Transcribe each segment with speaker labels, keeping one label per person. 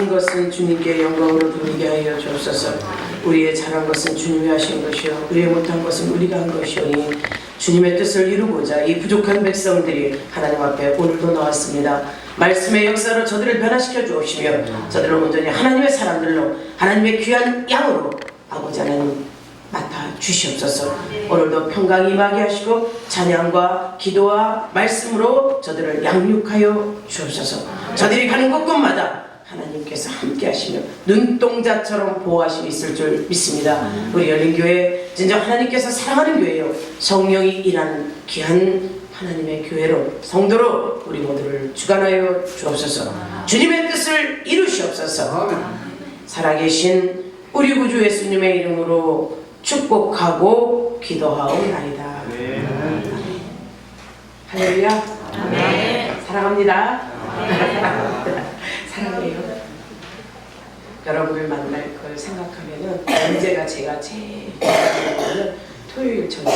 Speaker 1: 것은 주님께 영광으로 돌리게 하여 주옵소서. 우리의 잘한 것은 주님이 하신 것이요 우리의 못한 것은 우리가 한 것이오니 주님의 뜻을 이루고자 이 부족한 백성들이 하나님 앞에 오늘도 나왔습니다. 말씀의 역사로 저들을 변화시켜 주옵시며 저들을 온전히 하나님의 사람들로 하나님의 귀한 양으로 아버지 하나님 맡아 주시옵소서. 오늘도 평강이 임하게 하시고 찬양과 기도와 말씀으로 저들을 양육하여 주옵소서. 저들이 가는 곳곳마다 하나님께서 함께 하시며 눈동자처럼 보호하심이 있을 줄 믿습니다. 우리 열린교회 진짜 하나님께서 사랑하는 교회요 성령이 일하는 귀한 하나님의 교회로 성도로 우리 모두를 주관하여 주옵소서. 주님의 뜻을 이루시옵소서. 살아계신 우리 구주 예수님의 이름으로 축복하고 기도하옵나이다. 할렐루야. 사랑합니다. 사랑해요. 여러분을 만날 걸 생각하면은 언제가 제가 제일 좋아하는 토요일 저녁.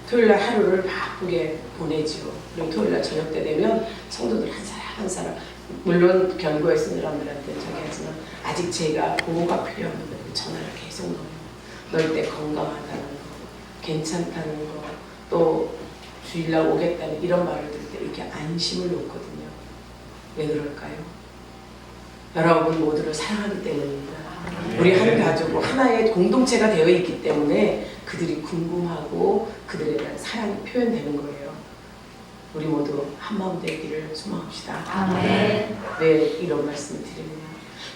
Speaker 1: 토요일날 하루를 바쁘게 보내지요. 그리고 토요일날 저녁 때 되면 성도들 한 사람 한 사람, 물론 견고에 있는 사람들한테 저기 하지만 아직 제가 보호가 필요한 분들 전화를 계속 넣어요. 넣을 때 건강하다는 거, 괜찮다는 거, 또 주일날 오겠다는 이런 말을 들을 때 이렇게 안심을 놓거든요. 왜 그럴까요? 여러분 모두를 사랑하기 때문입니다. 우리 한 가족, 하나의 공동체가 되어 있기 때문에 그들이 궁금하고 그들에 대한 사랑이 표현되는 거예요. 우리 모두 한마음 되기를 소망합시다.
Speaker 2: 아멘.
Speaker 1: 왜 이런 말씀을 드리느냐?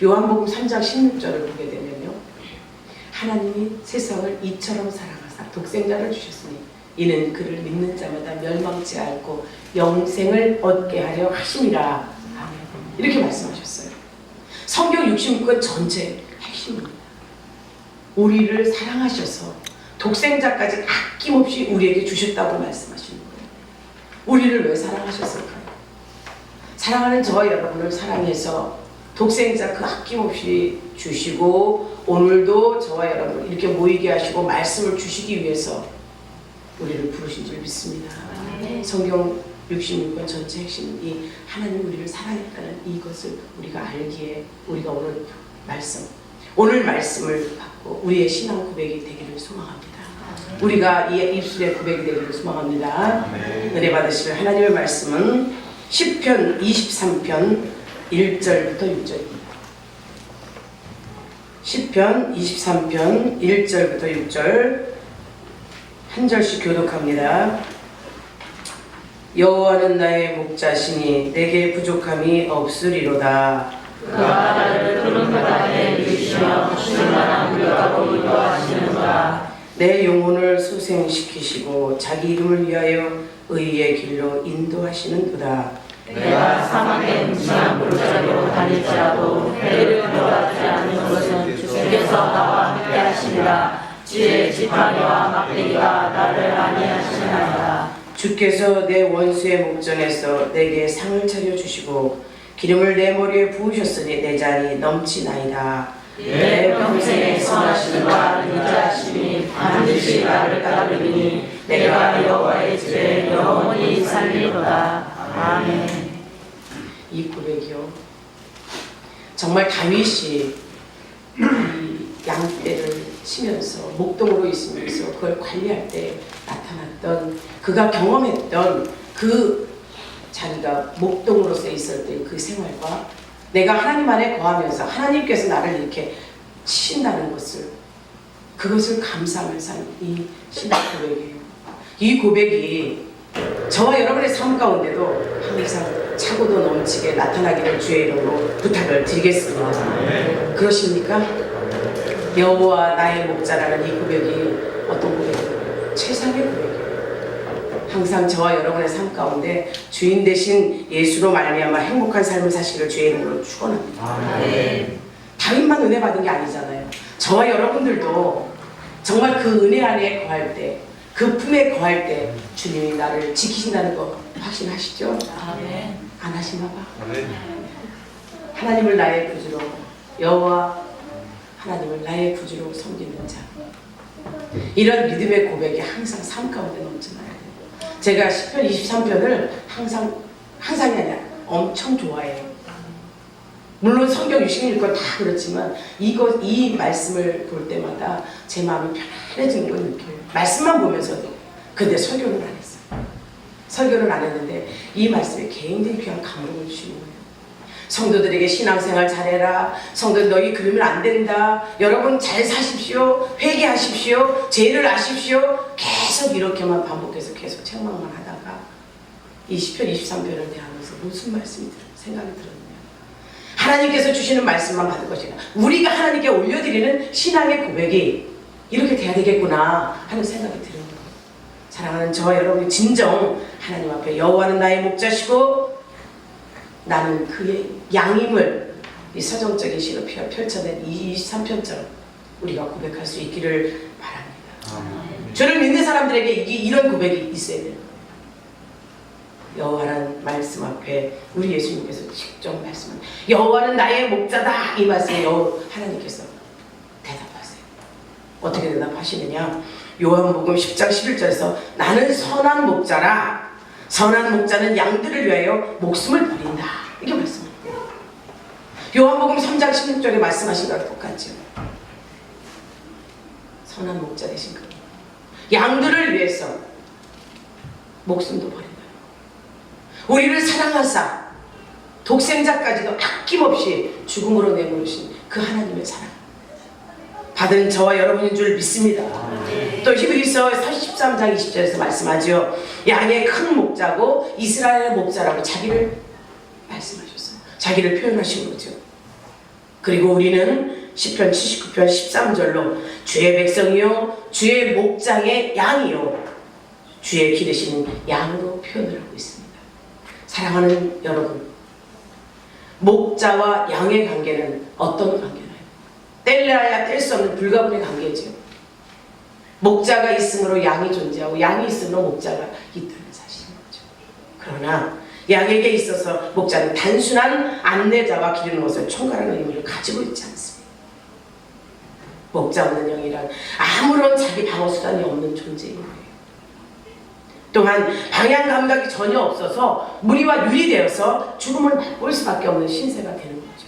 Speaker 1: 요한복음 3장 16절을 보게 되면요, 하나님이 세상을 이처럼 사랑하사 독생자를 주셨으니 이는 그를 믿는 자마다 멸망치 않고 영생을 얻게 하려 하심이라. 이렇게 말씀하셨어요. 성경 66권 전체의 핵심입니다. 우리를 사랑하셔서 독생자까지 아낌없이 우리에게 주셨다고 말씀하시는 거예요. 우리를 왜 사랑하셨을까요? 사랑하는 저와 여러분을 사랑해서 독생자 그 아낌없이 주시고 오늘도 저와 여러분을 이렇게 모이게 하시고 말씀을 주시기 위해서 우리를 부르신 줄 믿습니다. 성경 66권 전체 핵심은 이 하나님 우리를 사랑했다는 이것을 우리가 알기에 우리가 오늘 말씀을 받고 우리의 신앙 고백이 되기를 소망합니다. 우리가 이 입술의 고백이 되기를 소망합니다. 은혜 받으실 하나님의 말씀은 시편 23편 1절부터 6절입니다. 시편 23편 1절부터 6절 한 절씩 교독합니다. 여호와는 나의 목자시니 내게 부족함이 없으리로다.
Speaker 2: 그가 나를 푸른 바다에 이르시며 충만한 물가로 인도하시는도다.
Speaker 1: 내 영혼을 소생시키시고 자기 이름을 위하여 의의 길로 인도하시는도다.
Speaker 2: 내가 사망의 음침한 물자리로 다닐지라도 해를 들어가지 않는 것은 주께서 나와 함께 하시니라. 지혜의 지팡이와 막대기가 나를 안위하시나이다.
Speaker 1: 주께서 내 원수의 목전에서 내게 상을 차려주시고 기름을 내 머리에 부으셨으니 내 잔이 넘치나이다.
Speaker 2: 내 평생에 선하심과 인자하심이 반드시 나를 따르리니 내가 여호와의 집에 영원히 살리로다. 아멘.
Speaker 1: 이 고백이요, 정말 다윗이 이 양떼를 치면서 목동으로 있으면서 그걸 관리할 때 나타났던, 그가 경험했던 그 자기가 목동으로서 있을 때 그 생활과 내가 하나님 안에 거하면서 하나님께서 나를 이렇게 치신다는 것을, 그것을 감사하면서 하는 이 신앙 고백이에요. 이 고백이 저와 여러분의 삶 가운데도 항상 차고도 넘치게 나타나기를 주의 이름으로 부탁을 드리겠습니다. 그러십니까? 여호와 나의 목자라는 이 고백이 어떤 고백이에요? 최상의 고백이에요. 항상 저와 여러분의 삶 가운데 주인 되신 예수로 말미암아 행복한 삶을 사시기를 주의 이름으로 축원합니다. 다윗만 은혜 받은 게 아니잖아요. 저와 여러분들도 정말 그 은혜 안에 거할 때, 그 품에 거할 때 주님이 나를 지키신다는 거 확신하시죠?
Speaker 2: 아멘.
Speaker 1: 안 하시나 봐. 하나님을 나의 구주로, 여호와 하나님을 나의 구주로 섬기는 자, 이런 믿음의 고백이 항상 삶 가운데 넘쳐나요. 제가 시편 23편을 항상이 아니라 엄청 좋아해요. 물론 성경 66권 다 그렇지만 이 말씀을 볼 때마다 제 마음이 편안해지는 걸 느껴요. 말씀만 보면서도. 근데 설교는 안 했어요. 설교는 안 했는데 이 말씀에 굉장히 귀한 감동을 주시는 거예요. 성도들에게 신앙생활 잘해라. 성도 너희 그러면 안 된다. 여러분 잘 사십시오. 회개하십시오. 죄를 아십시오. 계속 이렇게만 반복해서 계속 책망만 하다가 이 시편 23편을 대하면서 무슨 말씀이 생각이 들었냐. 하나님께서 주시는 말씀만 받을 것이라. 우리가 하나님께 올려드리는 신앙의 고백이 이렇게 돼야 되겠구나 하는 생각이 드는 거예요. 사랑하는 저와 여러분이 진정 하나님 앞에 여호와는 나의 목자시고 나는 그의 양임을 이 서정적인 시로 펼쳐낸 이 23편처럼 우리가 고백할 수 있기를 바랍니다. 주를 믿는 사람들에게 이런 고백이 있어야 돼요. 여호와라는 말씀 앞에 우리 예수님께서 직접 말씀합니다. 여호와는 나의 목자다. 이 말씀에 하나님께서 대답하세요. 어떻게 대답하시느냐. 요한복음 10장 11절에서 나는 선한 목자라. 선한 목자는 양들을 위하여 목숨을 버린다. 이렇게 말씀합니다. 요한복음 3장 16절에 말씀하신 거랑 똑같죠. 선한 목자 되신 그 양들을 위해서 목숨도 버린다. 우리를 사랑하사 독생자까지도 아낌없이 죽음으로 내모르신 그 하나님의 사랑 받은 저와 여러분인 줄 믿습니다. 또 히브리서 43장 20절에서 말씀하죠. 양의 큰 목자고 이스라엘의 목자라고 자기를 말씀하셨어요. 자기를 표현하신 거죠. 그리고 우리는 시편 79편 13절로 주의 백성이요 주의 목장의 양이요 주의 기르시는 양으로 표현을 하고 있습니다. 사랑하는 여러분, 목자와 양의 관계는 어떤 관계나요? 뗄래야 뗄 수 없는 불가분의 관계죠. 목자가 있으므로 양이 존재하고 양이 있으므로 목자가 있다는 사실인 거죠. 그러나 양에게 있어서 목자는 단순한 안내자와 기르는 것을 총괄하는 의미를 가지고 있지 않습니다. 목자 없는 영이란 아무런 자기 방어 수단이 없는 존재인 거예요. 또한 방향 감각이 전혀 없어서 무리와 유리되어서 죽음을 맛볼 수밖에 없는 신세가 되는 거죠.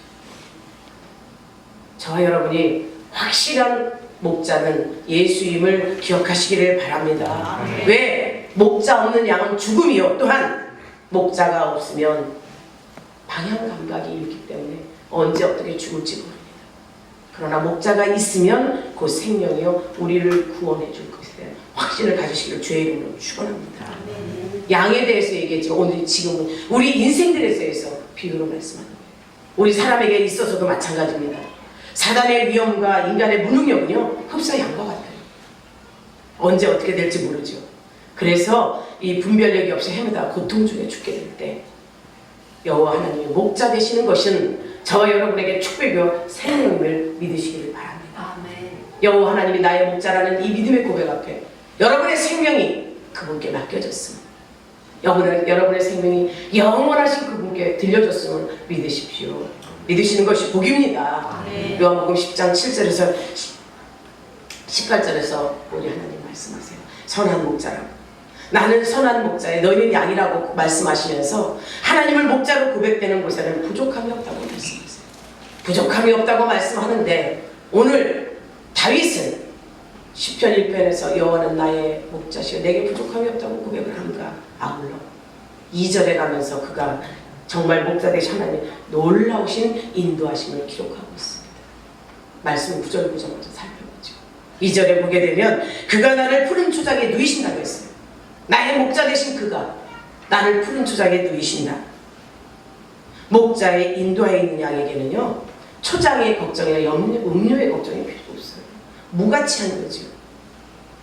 Speaker 1: 저와 여러분이 확실한 목자는 예수임을 기억하시기를 바랍니다. 왜? 목자 없는 양은 죽음이요. 또한 목자가 없으면 방향 감각이 있기 때문에 언제 어떻게 죽을지 모릅니다. 그러나 목자가 있으면 그 생명이요 우리를 구원해 줄 것에 대한 확신을 가지시기를 주의 이름으로 축원합니다. 양에 대해서 얘기했지만 오늘 지금은 우리 인생들에 대해서 비유로 말씀하는 거예요. 우리 사람에게 있어서도 마찬가지입니다. 사단의 위험과 인간의 무능력은요 흡사 양과 같아요. 언제 어떻게 될지 모르죠. 그래서 이 분별력이 없이 헤매다가 고통 중에 죽게 될 때 여호와 하나님의 목자 되시는 것은 저와 여러분에게 축복이요 생명을 믿으시기를 바랍니다. 여호와 하나님이 나의 목자라는 이 믿음의 고백 앞에 여러분의 생명이 그분께 맡겨졌습니다. 여러분의 생명이 영원하신 그분께 들려줬음을 믿으십시오. 믿으시는 것이 복입니다. 요한복음 10장 7절에서 18절에서 우리 하나님 말씀하세요. 선한 목자라고. 나는 선한 목자에 너희는 양이라고 말씀하시면서 하나님을 목자로 고백되는 곳에는 부족함이 없다고 말씀하세요. 부족함이 없다고 말씀하는데 오늘 다윗은 시편 1편에서 여호와는 나의 목자시여 내게 부족함이 없다고 고백을 함과 아울러 2절에 가면서 그가 정말 목자 되신 하나님의 놀라우신 인도하심을 기록하고 있습니다. 말씀 9절 9절 먼저 살펴보죠. 2절에 보게 되면 그가 나를 푸른 초장에 누이신다고 했어요. 나의 목자 되신 그가 나를 푸른 초장에 누이신다. 목자의 인도하에 있는 양에게는요 초장의 걱정이나 음료의 걱정이 필요 없어요. 무가치한 거죠.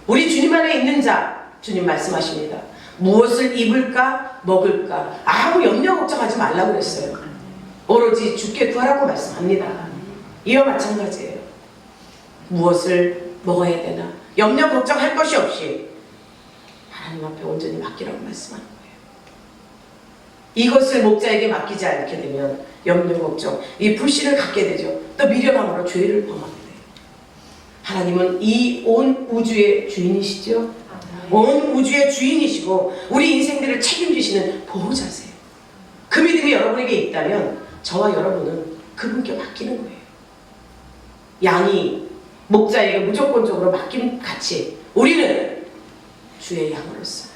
Speaker 1: 우리 주님 안에 있는 자 주님 말씀하십니다. 무엇을 입을까 먹을까 아무 염려 걱정하지 말라고 그랬어요. 오로지 주께 구하라고 말씀합니다. 이와 마찬가지예요. 무엇을 먹어야 되나 염려 걱정할 것이 없이 하나님 앞에 온전히 맡기라고 말씀하는 거예요. 이것을 목자에게 맡기지 않게 되면 염려 걱정, 이 불신을 갖게 되죠. 또 미련함으로 죄를 범하게 돼요. 하나님은 이 온 우주의 주인이시죠. 온 우주의 주인이시고 우리 인생들을 책임지시는 보호자세요. 그 믿음이 여러분에게 있다면 저와 여러분은 그분께 맡기는 거예요. 양이 목자에게 무조건적으로 맡긴 같이 우리는 주의 양으로서,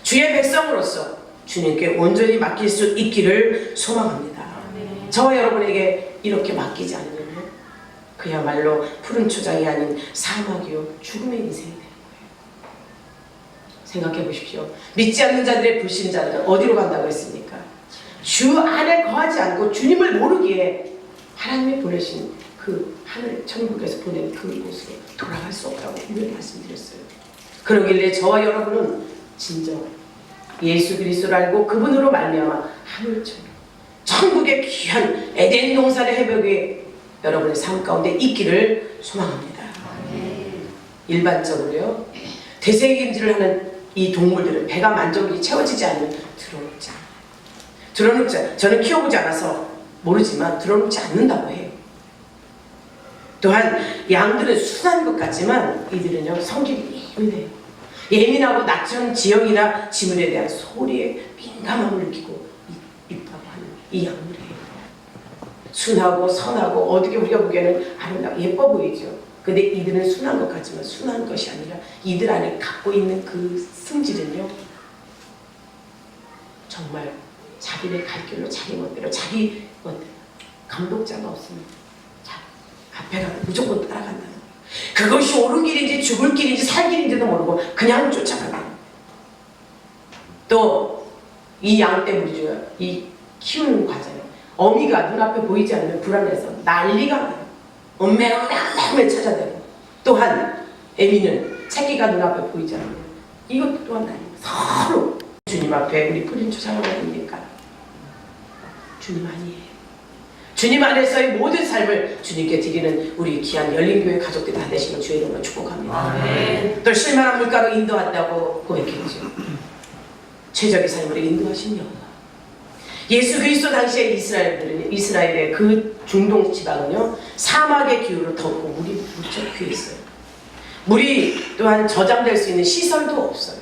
Speaker 1: 주의 백성으로서 주님께 온전히 맡길 수 있기를 소망합니다. 저와 여러분에게 이렇게 맡기지 않으면 그야말로 푸른 초장이 아닌 사막이요 죽음의 인생이 되는 거예요. 생각해 보십시오. 믿지 않는 자들의 불신자들은 어디로 간다고 했습니까? 주 안에 거하지 않고 주님을 모르기에 하나님이 보내신 그 하늘 천국에서 보낸 그곳으로 돌아갈 수 없다고 분명히 말씀드렸어요. 그러길래 저와 여러분은 진정 예수 그리스도를 알고 그분으로 말미암아 하늘처럼 천국의 귀한 에덴 동산의 회복에 여러분의 삶 가운데 있기를 소망합니다. 일반적으로요, 되새김질을 하는 이 동물들은 배가 만족이 채워지지 않으면 들어놓지 않아요. 들어놓지, 저는 키워보지 않아서 모르지만 들어놓지 않는다고 해요. 또한 양들은 순한 것 같지만 이들은요 성질이 예민해요. 예민하고 낯선 지형이나 지물에 대한 소리에 민감함을 느끼고 있다고 하는 이 양들이에요. 순하고 선하고 어떻게 우리가 보기에는 아름답고 예뻐 보이죠. 근데 이들은 순한 것 같지만 순한 것이 아니라 이들 안에 갖고 있는 그 성질은요 정말 자기네 갈 길로 자기 멋대로 자기 멋대로 감독자가 없으면 앞에 가면 무조건 따라간다는 거예요. 그것이 옳은 길인지 죽을 길인지 살 길인지도 모르고 그냥 쫓아가는. 또 이 양 때문이죠. 이 키우는 과정에 어미가 눈앞에 보이지 않으면 불안해서 난리가 나요. 엄매엄매 찾아대고, 또한 애미는 새끼가 눈앞에 보이지 않으면 이것 또한 난리가 서로 주님 앞에 우리 푸른 초장을 아닙니까? 주님 아니에요. 주님 안에서의 모든 삶을 주님께 드리는 우리 귀한 열린교회 가족들 다 되시면 주의 이름으로 축복합니다. 아멘. 또 실만한 물가로 인도한다고 고백했죠. 최적의 삶으로 인도하신 여호와. 예수 그리스도 당시에 이스라엘의 그 중동 지방은요 사막의 기후로 덥고 물이 무척 귀했어요. 물이 또한 저장될 수 있는 시설도 없어요.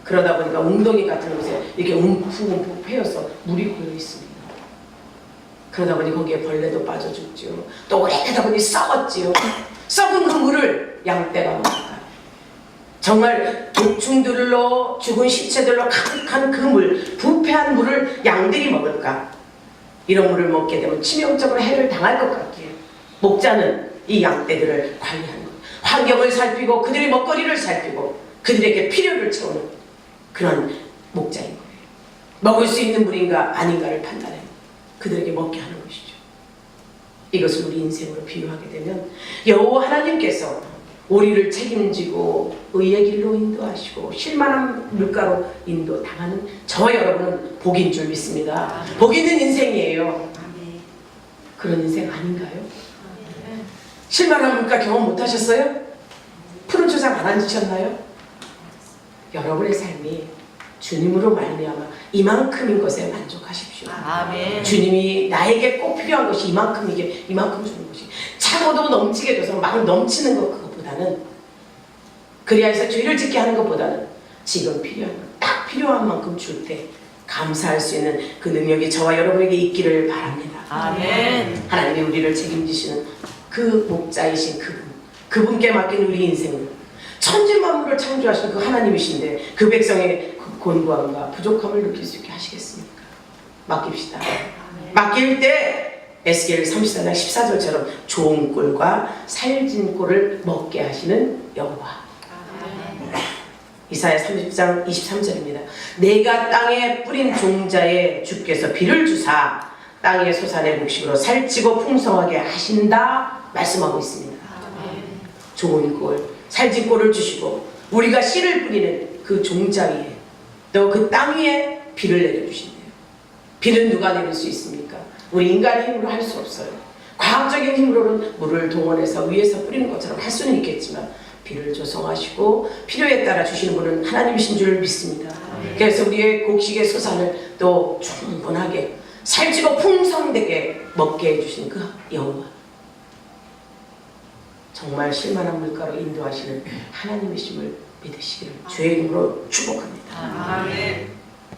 Speaker 1: 그러다 보니까 웅덩이 같은 곳에 이렇게 움푹움푹 패여서 물이 고여 있습니다. 그러다 보니 거기에 벌레도 빠져 죽죠. 또 오래되다 보니 썩었지요. 썩은 그 물을 양떼가 먹을까? 정말 독충들로 죽은 시체들로 가득한 그 물, 부패한 물을 양들이 먹을까? 이런 물을 먹게 되면 치명적으로 해를 당할 것 같기에 목자는 이 양떼들을 관리하는 것, 환경을 살피고 그들의 먹거리를 살피고 그들에게 필요를 채우는 그런 목자인 거예요. 먹을 수 있는 물인가 아닌가를 판단해 그들에게 먹게 하는 것이죠. 이것을 우리 인생으로 비유하게 되면 여호와 하나님께서 우리를 책임지고 의의 길로 인도하시고 쉴만한 물가로 인도당하는 저와 여러분은 복인 줄 믿습니다. 복 있는 인생이에요. 그런 인생 아닌가요? 쉴만한 물가 경험 못하셨어요? 푸른 초장 안 앉으셨나요? 여러분의 삶이 주님으로 말미암아 이만큼인 것에 만족하십시오. 아멘. 주님이 나에게 꼭 필요한 것이 이만큼 주는 것이 차고도 넘치게 줘서 막 넘치는 것 그것보다는 그리하여서 죄를 짓게 하는 것보다는 지금 필요한 딱 필요한 만큼 줄 때 감사할 수 있는 그 능력이 저와 여러분에게 있기를 바랍니다. 아멘. 하나님이 우리를 책임지시는 그 목자이신 그분께 맡긴 우리 인생은 천지 만물을 창조하신 그 하나님이신데 그 백성의 그 곤고함과 부족함을 느낄 수 있게 하시겠습니까? 맡깁시다. 맡길 때 에스겔 34장 14절처럼 좋은 꼴과 살진 꼴을 먹게 하시는 여호와. 이사야 30장 23절입니다. 내가 땅에 뿌린 종자에 주께서 비를 주사 땅의 소산의 곡식으로 살찌고 풍성하게 하신다 말씀하고 있습니다. 좋은 꼴, 살진 꼴을 주시고 우리가 씨를 뿌리는 그 종자 위에 또 그 땅 위에 비를 내려주신대요. 비는 누가 내릴 수 있습니까? 우리 인간의 힘으로 할 수 없어요. 과학적인 힘으로는 물을 동원해서 위에서 뿌리는 것처럼 할 수는 있겠지만 비를 조성하시고 필요에 따라 주시는 분은 하나님이신 줄 믿습니다. 그래서 우리의 곡식의 소산을 또 충분하게 살찌고 풍성되게 먹게 해주신 그 여호와, 정말 실만한 물가로 인도하시는 하나님이심을 믿으시기를 주의 이름으로 축복합니다. 아멘.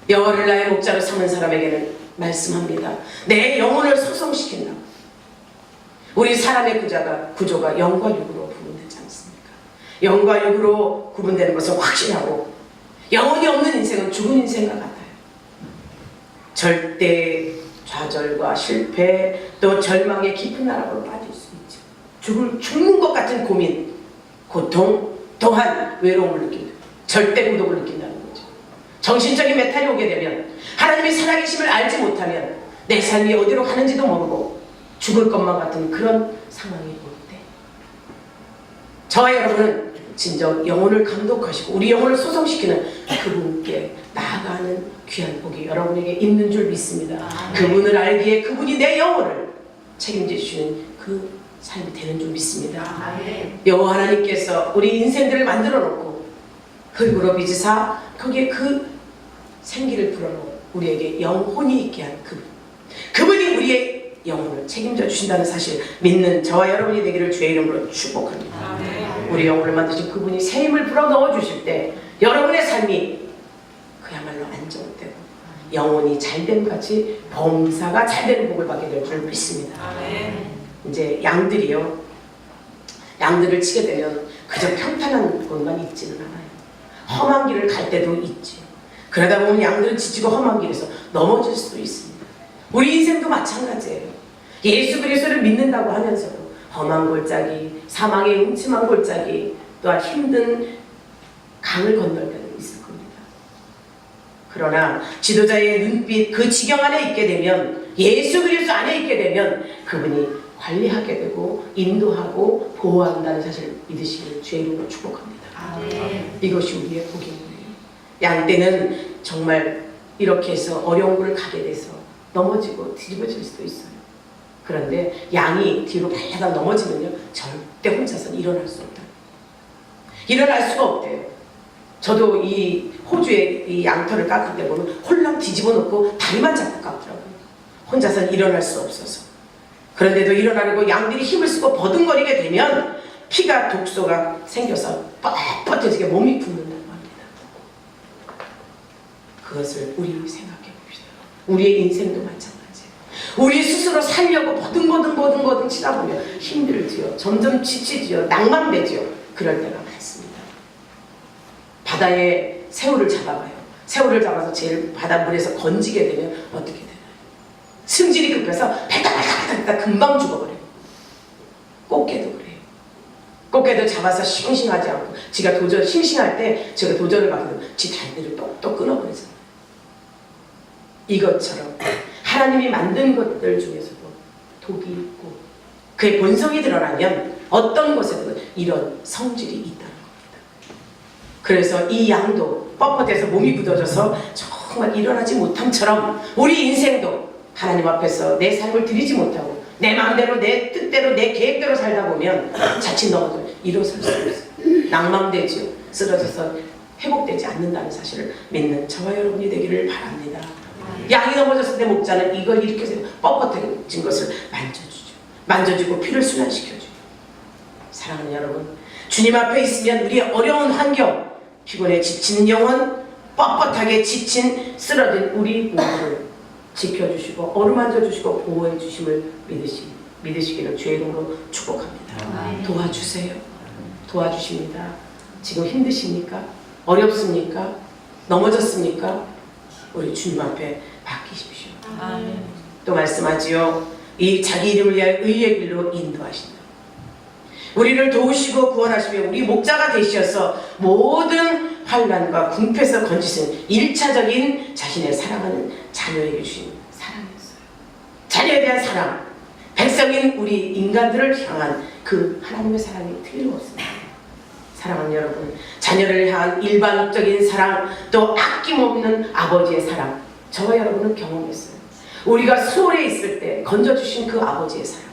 Speaker 1: 여호와를 나의 목자로 삼은 사람에게는 말씀합니다. 내 영혼을 소성시킨다. 우리 사람의 구조가 영과 육으로 구분되지 않습니까? 영과 육으로 구분되는 것은 확실하고 영혼이 없는 인생은 죽은 인생과 같아요. 절대 좌절과 실패 또 절망의 깊은 나락으로 빠질 수 있죠. 죽는 것 같은 고민, 고통 또한 외로움을 느낀다. 절대孤独을 느낀다는 거죠. 정신적인 메탈이 오게 되면 하나님이 살아계심을 알지 못하면 내 삶이 어디로 가는지도 모르고 죽을 것만 같은 그런 상황이 올 때 저와 여러분은 진정 영혼을 감독하시고 우리 영혼을 소성시키는 그분께 나아가는 귀한 복이 여러분에게 있는 줄 믿습니다. 그분을 알기에 그분이 내 영혼을 책임져 주시는 그 삶이 되는 줄 믿습니다. 여호와 하나님께서 우리 인생들을 만들어 놓고 흙으로 빚으사 거기에 그 생기를 불어넣어 우리에게 영혼이 있게 한 그분이 우리의 영혼을 책임져 주신다는 사실 믿는 저와 여러분이 되기를 주의 이름으로 축복합니다. 우리 영혼을 만드신 그분이 새 힘을 불어넣어 주실 때 여러분의 삶이 그야말로 안정되고 영혼이 잘됨같이 범사가 잘되는 복을 받게 될 줄 믿습니다. 이제 양들이요, 양들을 치게 되면 그저 평탄한 곳만 있지는 않아요. 험한 길을 갈 때도 있지. 그러다 보면 양들은 지치고 험한 길에서 넘어질 수도 있습니다. 우리 인생도 마찬가지예요. 예수 그리스도를 믿는다고 하면서도 험한 골짜기, 사망의 음침한 골짜기, 또한 힘든 강을 건널 때도 있을 겁니다. 그러나 지도자의 눈빛 그 지경 안에 있게 되면, 예수 그리스도 안에 있게 되면 그분이 관리하게 되고 인도하고 보호한다는 사실을 믿으시기를 주의 이름으로 축복합니다. 이것이 우리의 복입니다. 양 때는 정말 이렇게 해서 어려운 길을 가게 돼서 넘어지고 뒤집어질 수도 있어요. 그런데 양이 뒤로 발라다 넘어지면요, 절대 혼자서는 일어날 수 없다. 일어날 수가 없대요. 저도 이 호주의 이 양털을 깎을 때 보면 홀랑 뒤집어 놓고 다리만 잡고 깎더라고요. 혼자서는 일어날 수 없어서. 그런데도 일어나려고 양들이 힘을 쓰고 버둥거리게 되면 피가 독소가 생겨서 뻣뻣해지게 몸이 붓는다고 합니다. 그것을 우리 생각해 봅시다. 우리의 인생도 마찬가지예요. 우리 스스로 살려고 버둥버둥 치다 보면 힘들지요. 점점 지치지요. 낭만되지요. 그럴 때가 많습니다. 바다에 새우를 잡아가요. 새우를 잡아서 제일 바닷물에서 건지게 되면 어떻게 되나요? 승질이 급해서 발딱발딱 금방 죽어버려요. 꽃게도 그래요. 꽃게도 잡아서 싱싱하지 않고 지가 도전 싱싱할 때 제가 도전을 받으면 지 다리를 똑똑 끊어버리잖아요. 이것처럼 하나님이 만든 것들 중에서도 독이 있고 그의 본성이 드러나면 어떤 곳에도 이런 성질이 있다는 겁니다. 그래서 이 양도 뻣뻣해서 몸이 굳어져서 정말 일어나지 못함처럼 우리 인생도 하나님 앞에서 내 삶을 드리지 못하고 내 마음대로 내 뜻대로 내 계획대로 살다 보면 자칫 넘어져 일어설 수 없어요. 낭망되지요. 쓰러져서 회복되지 않는다는 사실을 믿는 저와 여러분이 되기를 바랍니다. 양이 넘어졌을 때 목자는 이걸 이렇게 해서 뻣뻣해진 것을 만져주죠. 만져주고 피를 순환시켜줘요. 사랑하는 여러분, 주님 앞에 있으면 우리의 어려운 환경, 피곤에 지친 영혼, 뻣뻣하게 지친 쓰러진 우리 몸을 지켜주시고 어루만져 주시고 보호해 주심을 믿으시기를 주의 이름으로 축복합니다. 도와주세요. 도와주십니다. 지금 힘드십니까? 어렵습니까? 넘어졌습니까? 우리 주님 앞에 맡기십시오. 또 말씀하지요. 이 자기 이름을 위하여 의의 길로 인도하신다. 우리를 도우시고 구원하시며 우리 목자가 되셔서 모든 환난과 궁핍에서 건지신 1차적인 자신의 사랑하는 자녀에게 주신 사랑이었어요. 자녀에 대한 사랑, 백성인 우리 인간들을 향한 그 하나님의 사랑이 틀림없습니다. 사랑하는 여러분, 자녀를 향한 일반적인 사랑, 또 아낌없는 아버지의 사랑, 저와 여러분은 경험했어요. 우리가 수월에 있을 때 건져주신 그 아버지의 사랑,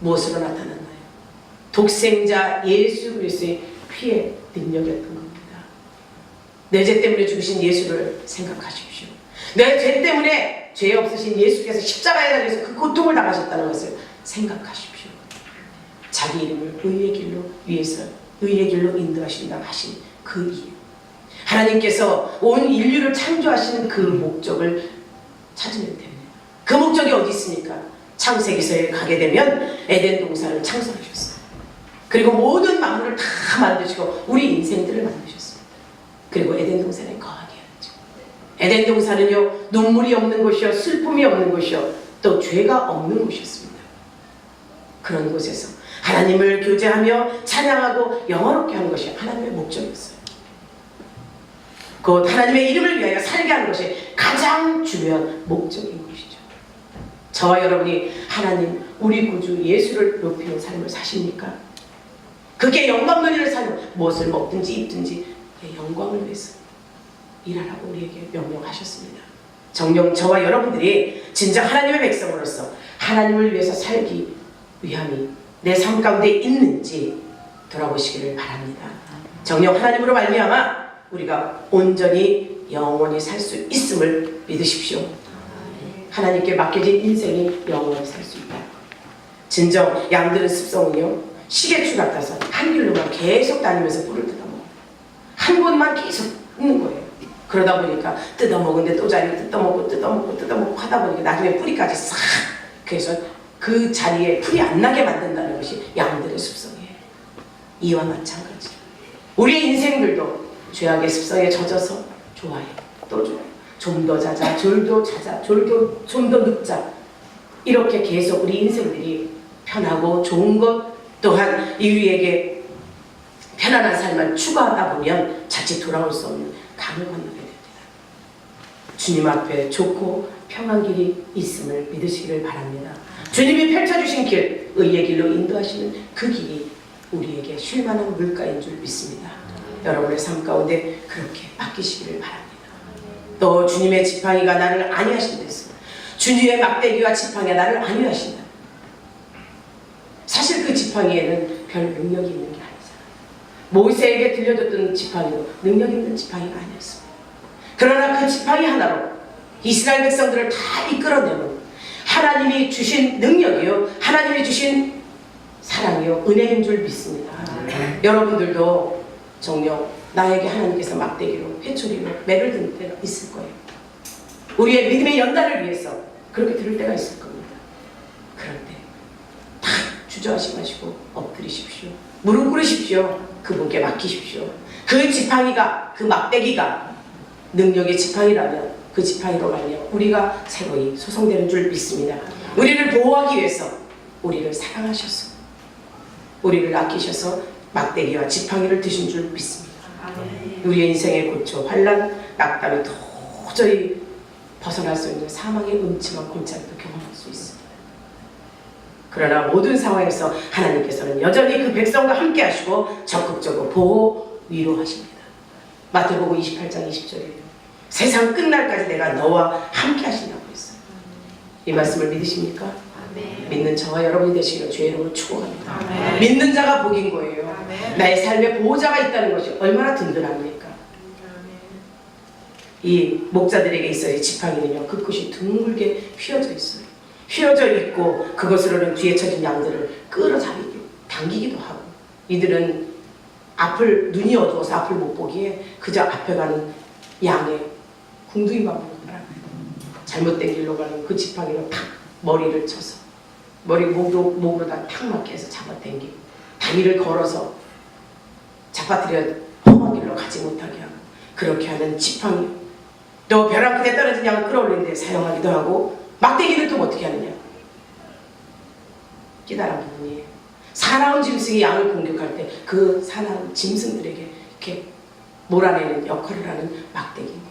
Speaker 1: 무엇으로 나타났나요? 독생자 예수 그리스도의 피의 능력이었던 겁니다. 내 죄 때문에 죽으신 예수를 생각하십시오. 내 죄 때문에 죄 없으신 예수께서 십자가에 달려서 그 고통을 당하셨다는 것을 생각하십시오. 자기 이름을 의의 길로 위해서 의의 길로 인도하신다 하신 그 이유, 하나님께서 온 인류를 창조하시는 그 목적을 찾으면 됩니다. 그 목적이 어디 있습니까? 창세기서에 가게 되면 에덴 동산을 창설하셨어요. 그리고 모든 만물을 다 만드시고 우리 인생들을 만드셨습니다. 그리고 에덴 동산에 거하게 하죠. 에덴 동산은요, 눈물이 없는 곳이요, 슬픔이 없는 곳이요, 또 죄가 없는 곳이었습니다. 그런 곳에서 하나님을 교제하며 찬양하고 영화롭게 하는 것이 하나님의 목적이었어요. 곧 하나님의 이름을 위하여 살게 하는 것이 가장 중요한 목적인 것이죠. 저와 여러분이 하나님, 우리 구주 예수를 높이는 삶을 사십니까? 그게 영광 누리는 삶, 무엇을 먹든지 입든지 영광을 위해서 일하라고 우리에게 명령하셨습니다. 정녕 저와 여러분들이 진정 하나님의 백성으로서 하나님을 위해서 살기 위함이 내 삶 가운데 있는지 돌아보시기를 바랍니다. 정녕 하나님으로 말미암아 우리가 온전히 영원히 살 수 있음을 믿으십시오. 하나님께 맡겨진 인생이 영원히 살 수 있다. 진정 양들의 습성은요, 시계추 같아서 한 길로만 계속 다니면서 뿔을 뜯어먹어요. 한 곳만 계속 있는 거예요. 그러다 보니까 뜯어먹은데 또 자리를 뜯어먹고 하다 보니까 나중에 뿌리까지 싹, 그래서 그 자리에 풀이 안 나게 만든다는 것이 양들의 습성이에요. 이와 마찬가지 우리의 인생들도 죄악의 습성에 젖어서 좋아요, 또 좋아요, 좀 더 자자, 졸도 자자, 졸도 좀 더 눕자, 이렇게 계속 우리 인생들이 편하고 좋은 것 또한 우리에게 편안한 삶을 추구하다 보면 자칫 돌아올 수 없는 강을 건너게 됩니다. 주님 앞에 좋고 평안 길이 있음을 믿으시기를 바랍니다. 주님이 펼쳐주신 길, 의의 길로 인도하시는 그 길이 우리에게 쉴만한 물가인 줄 믿습니다. 여러분의 삶 가운데 그렇게 맡기시기를 바랍니다. 또 주님의 지팡이가 나를 안위하신 데서, 주님의 막대기와 지팡이가 나를 안위하신다. 사실 그 지팡이에는 별 능력이 있는 게 아니잖아요. 모세에게 들려줬던 지팡이도 능력 있는 지팡이가 아니었습니다. 그러나 그 지팡이 하나로 이스라엘 백성들을 다 이끌어내는 하나님이 주신 능력이요, 하나님이 주신 사랑이요, 은혜인 줄 믿습니다. 여러분들도 정녕 나에게 하나님께서 막대기로, 회초리로 매를 든 때가 있을 거예요. 우리의 믿음의 연단을 위해서 그렇게 들을 때가 있을 겁니다. 그럴 때 다 주저하지 마시고 엎드리십시오. 무릎 꿇으십시오. 그분께 맡기십시오. 그 지팡이가, 그 막대기가 능력의 지팡이라면 그 지팡이로 말미암아 우리가 새로이 소송되는 줄 믿습니다. 우리를 보호하기 위해서 우리를 사랑하셔서 우리를 아끼셔서 막대기와 지팡이를 드신 줄 믿습니다. 우리의 인생의 고초, 환난, 낙담이 도저히 벗어날 수 있는 사망의 음침한 골짜기도 경험할 수 있습니다. 그러나 모든 상황에서 하나님께서는 여전히 그 백성과 함께 하시고 적극적으로 보호, 위로하십니다. 마태복음 28장 20절이에요. 세상 끝날까지 내가 너와 함께 하신다고 했어요. 이 말씀을 믿으십니까? 아멘. 믿는 저와 여러분이 되시기를 주의 이름으로 축원합니다. 아멘. 믿는 자가 복인 거예요. 아멘. 나의 삶에 보호자가 있다는 것이 얼마나 든든합니까? 이 목자들에게 있어야 지팡이는요, 그 끝이 둥글게 휘어져 있어요. 휘어져 있고 그것으로는 뒤에 쳐진 양들을 끌어잡이고 당기기도 하고, 이들은 눈이 어두워서 앞을 못 보기에 그저 앞에 가는 양의 궁둥이만 보고 말아요. 잘못된 길로 가는 그 지팡이로 탁 머리를 쳐서 목으로다 탁 맞게 해서 잡아당기고, 다리를 걸어서 잡아들여 험한 길로 가지 못하게 하고, 그렇게 하는 지팡이, 또 벼랑 끝에 떨어진 양을 끌어올리는 데 사용하기도 하고, 막대기를 또 어떻게 하느냐, 기다란 부분이에요. 사나운 짐승이 양을 공격할 때 그 사나운 짐승들에게 이렇게 몰아내는 역할을 하는 막대기인 거예요.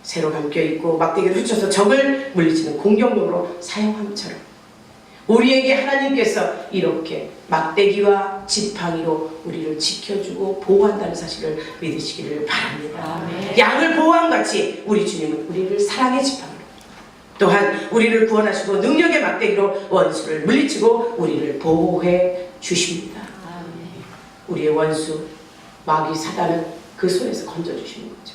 Speaker 1: 새로 감겨있고 막대기를 휘쳐서 적을 물리치는 공격용으로 사용함처럼 우리에게 하나님께서 이렇게 막대기와 지팡이로 우리를 지켜주고 보호한다는 사실을 믿으시기를 바랍니다. 아멘. 양을 보호함 같이 우리 주님은 우리를 사랑의 지팡이로, 또한 우리를 구원하시고 능력의 막대기로 원수를 물리치고 우리를 보호해 주십니다. 아멘. 우리의 원수 마귀 사단은 그 손에서 건져주시는 거죠.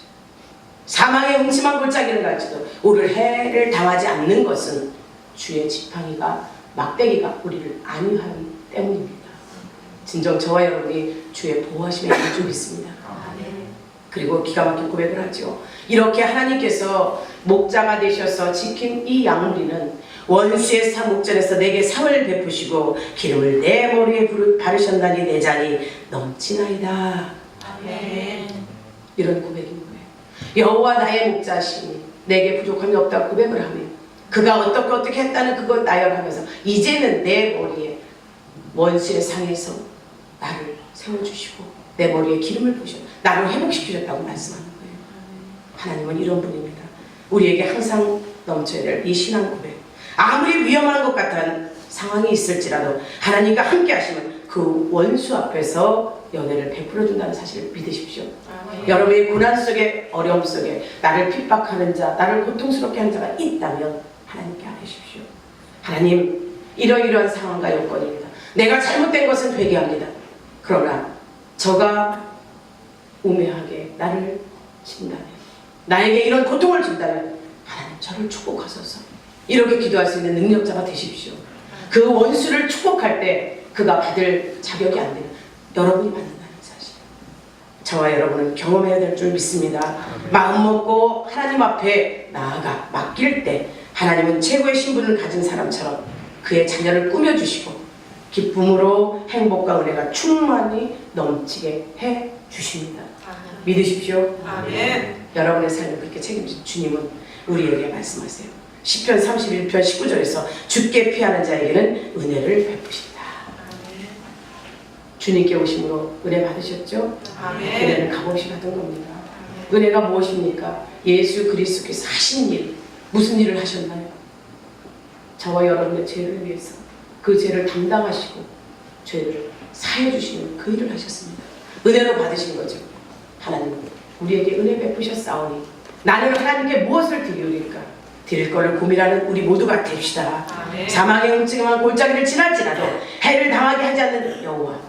Speaker 1: 사망의 음침한 골짜기를 갈지도 오를 해를 당하지 않는 것은 주의 지팡이가, 막대기가 우리를 안위하기 때문입니다. 진정 저와 여러분이 주의 보호하심에 있는 줄 믿습니다. 그리고 기가 막힌 고백을 하죠. 이렇게 하나님께서 목자가 되셔서 지킨 이 양무리는 원수의 사목전에서 내게 상을 베푸시고 기름을 내 머리에 바르셨나니 내 잔이 넘치나이다.
Speaker 2: 아멘.
Speaker 1: 이런 고백인 거예요. 여호와 나의 목자시니 내게 부족함이 없다고 고백을 하며 그가 어떻게 했다는 그걸 나열하면서 이제는 내 머리에 원수의 상에서 나를 세워주시고 내 머리에 기름을 부으셔 나를 회복시키셨다고 말씀하는 거예요. 하나님은 이런 분입니다. 우리에게 항상 넘쳐야 될 이 신앙 고백. 아무리 위험한 것 같은 상황이 있을지라도 하나님과 함께 하시면 그 원수 앞에서 연애를 베풀어준다는 사실을 믿으십시오. 여러분의 고난 속에 어려움 속에 나를 핍박하는 자, 나를 고통스럽게 하는 자가 있다면 하나님께 아뢰십시오. 하나님, 이러이러한 상황과 여건입니다. 내가 잘못된 것은 회개합니다. 그러나 저가 우매하게 나를 친다면, 나에게 이런 고통을 준다면 하나님 저를 축복하소서. 이렇게 기도할 수 있는 능력자가 되십시오. 그 원수를 축복할 때 그가 받을 자격이 안 되는 여러분이 받는다는 사실. 저와 여러분은 경험해야 될 줄 믿습니다. 마음 먹고 하나님 앞에 나아가 맡길 때 하나님은 최고의 신분을 가진 사람처럼 그의 자녀를 꾸며주시고 기쁨으로 행복과 은혜가 충만히 넘치게 해 주십니다. 믿으십시오.
Speaker 2: 아멘.
Speaker 1: 여러분의 삶을 그렇게 책임진 주님은 우리에게 말씀하세요. 시편 31편 19절에서 주께 피하는 자에게는 은혜를 베푸신다. 주님께 오심으로 은혜 받으셨죠?
Speaker 2: 아멘.
Speaker 1: 은혜는 값없이 받은 겁니다. 은혜가 무엇입니까? 예수 그리스도께서 하신 일, 무슨 일을 하셨나요? 저와 여러분의 죄를 위해서 그 죄를 담당하시고 죄를 사해 주시는 그 일을 하셨습니다. 은혜로 받으신 거죠. 하나님 우리에게 은혜 베푸셨사오니 나는 하나님께 무엇을 드리오리까? 드릴 것을 고민하는 우리 모두가 됩시다.
Speaker 2: 아멘.
Speaker 1: 사망의 흠증한 골짜기를 지날지라도 해를 당하게 하지 않는 여호와,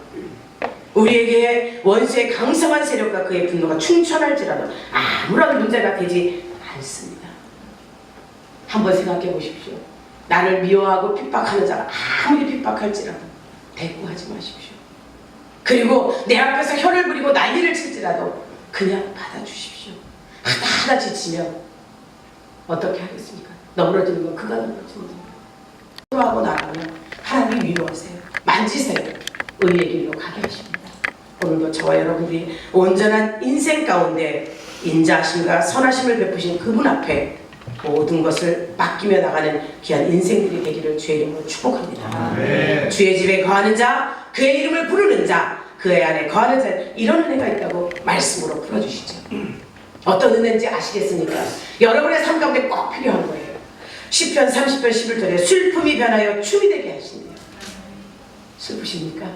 Speaker 1: 우리에게 원수의 강성한 세력과 그의 분노가 충천할지라도 아무런 문제가 되지 않습니다. 한번 생각해 보십시오. 나를 미워하고 핍박하는 자가 아무리 핍박할지라도 대꾸하지 마십시오. 그리고 내 앞에서 혀를 부리고 난리를 칠지라도 그냥 받아주십시오. 하다 지치면 어떻게 하겠습니까? 넘어지는 건 그가 넘어지는 겁니다. 하고 나가면 하나님 위로하세요. 만지세요. 의의 길로 가게 하십니다. 오늘도 저와 여러분들이 온전한 인생 가운데 인자하심과 선하심을 베푸신 그분 앞에 모든 것을 맡기며 나가는 귀한 인생들이 되기를 주의 이름으로 축복합니다.
Speaker 2: 아멘.
Speaker 1: 주의 집에 거하는 자, 그의 이름을 부르는 자, 그의 안에 거하는 자, 이런 은혜가 있다고 말씀으로 풀어주시죠. 어떤 은혜인지 아시겠습니까? 여러분의 삶 가운데 꼭 필요한 거예요. 시편 30편 11절에 슬픔이 변하여 춤이 되게 하신대요. 슬프십니까?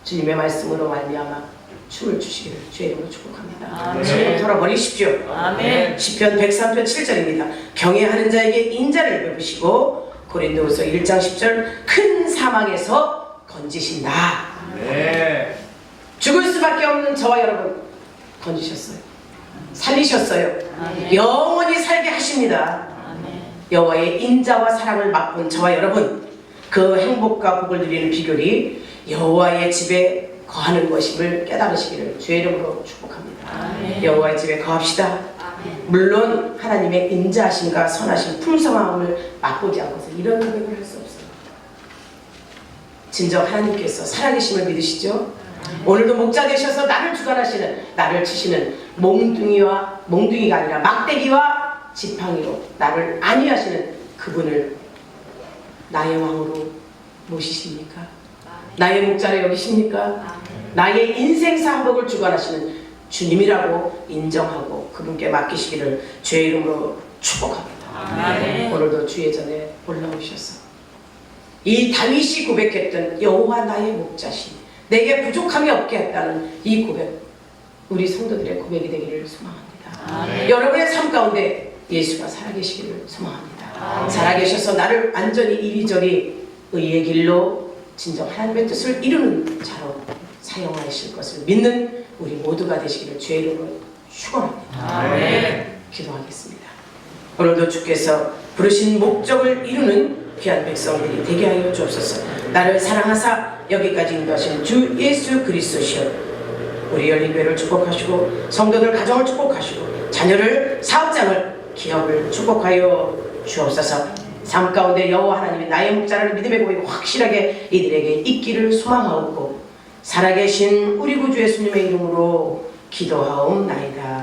Speaker 1: 주님의 말씀으로 말미암아 춤을 추시기를 주의 이름으로 축복합니다.
Speaker 2: 아멘.
Speaker 1: 슬픔 털어버리십시오.
Speaker 2: 아멘.
Speaker 1: 시편 103편 7절입니다. 경외하는 자에게 인자를 베푸시고 고린도후서 1장 10절 큰 사망에서 건지신다.
Speaker 2: 네.
Speaker 1: 죽을 수밖에 없는 저와 여러분 건지셨어요. 살리셨어요.
Speaker 2: 아멘.
Speaker 1: 영원히 살게 하십니다.
Speaker 2: 아멘.
Speaker 1: 여호와의 인자와 사랑을 맛본 저와 여러분, 그 행복과 복을 누리는 비결이 여호와의 집에 거하는 것임을 깨달으시기를 주의 이름으로 축복합니다.
Speaker 2: 아멘.
Speaker 1: 여호와의 집에 거합시다.
Speaker 2: 아멘.
Speaker 1: 물론 하나님의 인자하심과 선하심, 풍성함을 맛보지 않고서 이런 고백을 할 수 없어요. 진정 하나님께서 살아계심을 믿으시죠? 오늘도 목자 되셔서 나를 주관하시는, 나를 치시는 몽둥이가 아니라 막대기와 지팡이로 나를 안위하시는 그분을 나의 왕으로 모시십니까? 나의 목자를 여기십니까? 나의 인생 사복을 주관하시는 주님이라고 인정하고 그분께 맡기시기를 주의 이름으로 축복합니다.
Speaker 2: 아멘.
Speaker 1: 오늘도 주의 전에 올라오셔서 이 다윗이 고백했던 여호와 나의 목자시니 내게 부족함이 없게 했다는 이 고백, 우리 성도들의 고백이 되기를 소망합니다.
Speaker 2: 아멘.
Speaker 1: 여러분의 삶 가운데 예수가 살아계시기를 소망합니다.
Speaker 2: 아멘.
Speaker 1: 살아계셔서 나를 완전히 이리저리 의의 길로 진정 하나님의 뜻을 이루는 자로 사용하실 것을 믿는 우리 모두가 되시기를 주의 이름으로 축원합니다.
Speaker 2: 아멘.
Speaker 1: 기도하겠습니다. 오늘도 주께서 부르신 목적을 이루는 귀한 백성들이 되게 하여 주옵소서. 나를 사랑하사 여기까지 인도하신 주 예수 그리스도시여, 우리 열린교회를 축복하시고 성도들 가정을 축복하시고 자녀를 사업장을 기업을 축복하여 주옵소서. 삶 가운데 여호와 하나님이 나의 목자라는 믿음의 고백이 확실하게 이들에게 있기를 소망하옵고 살아계신 우리 구주 예수님의 이름으로 기도하옵나이다.